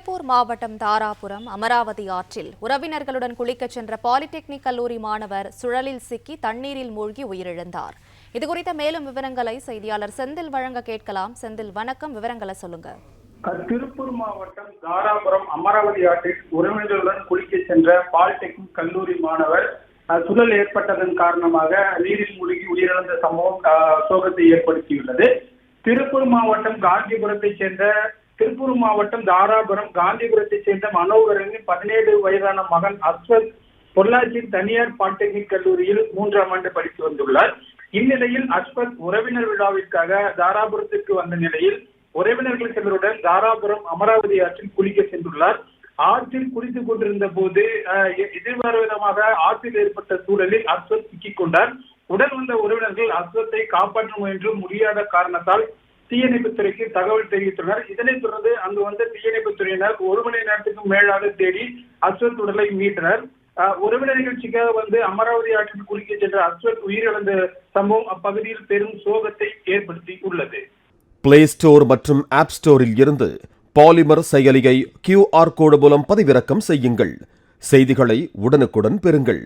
திருப்பூர் மாவட்டம் தாராபுரம் அமராவதி ஆற்றில் உறவினர்களுடன் குளிக்கச் சென்ற பாலிடெக்னிக் கல்லூரி மாணவர் சுழலில் சிக்கி தண்ணீரில் மூழ்கி உயிரிழந்தார். இதுகுறித்த மேலும் விவரங்களை செய்தியாளர் செந்தில் வழங்க கேட்கலாம். செந்தில், வணக்கம். விவரங்களை சொல்லுங்க. திருப்பூர் மாவட்டம் தாராபுரம் அமராவதி ஆற்றில் உறவினர்களுடன் குளிக்கச் சென்ற பாலிடெக்னிக் கல்லூரி மாணவர் சுழல் ஏற்பட்டதன் காரணமாக நீரில் மூழ்கி உயிரிழந்த சம்பவம் சோகத்தை ஏற்படுத்தியுள்ளது. திருப்பூர் மாவட்டம் தாராபுரம் காந்திபுரத்தைச் சேர்ந்த மனோகரனின் 17 வயதான மகன் அஸ்வத் பொள்ளாச்சி தனியார் பாலிடெக்னிக் கல்லூரியில் 3ஆம் ஆண்டு படித்து வந்துள்ளார். இந்நிலையில் அஸ்வத் உறவினர் விழாவிற்காக தாராபுரத்திற்கு வந்த நிலையில் உறவினர்கள் சிலருடன் தாராபுரம் அமராவதி ஆற்றில் குளிக்க சென்றுள்ளார். ஆற்றில் குளித்துக் கொண்டிருந்த போது எதிர்பாராத ஆற்றில் ஏற்பட்ட சூழலில் அஸ்வத் சிக்கிக் கொண்டார். உடன் வந்த உறவினர்கள் அஸ்வத்தை காப்பாற்ற முயன்று முடியாத காரணத்தால் தீயணைப்புத்துறைக்கு தகவல் தெரிவித்துள்ளனர். இதனைத் தொடர்ந்து அங்கு வந்த தீயணைப்புத்துறையினர் 1 மணி நேரத்துக்கும் மேலாக தேடி அஸ்வத் உடலை மீட்டனர். உறவினர் நிகழ்ச்சிக்காக வந்து அமராவதி ஆற்றில் குளிக்க சென்ற அஸ்வத் உயிரிழந்த சம்பவம் அப்பகுதியில் பெரும் சோகத்தை ஏற்படுத்தி உள்ளது. பிளே ஸ்டோர் மற்றும் ஆப் ஸ்டோரில் இருந்து பாலிமர் செயலியை QR கோடு மூலம் பதிவிறக்கம் செய்யுங்கள். செய்திகளை உடனுக்குடன் பெறுங்கள்.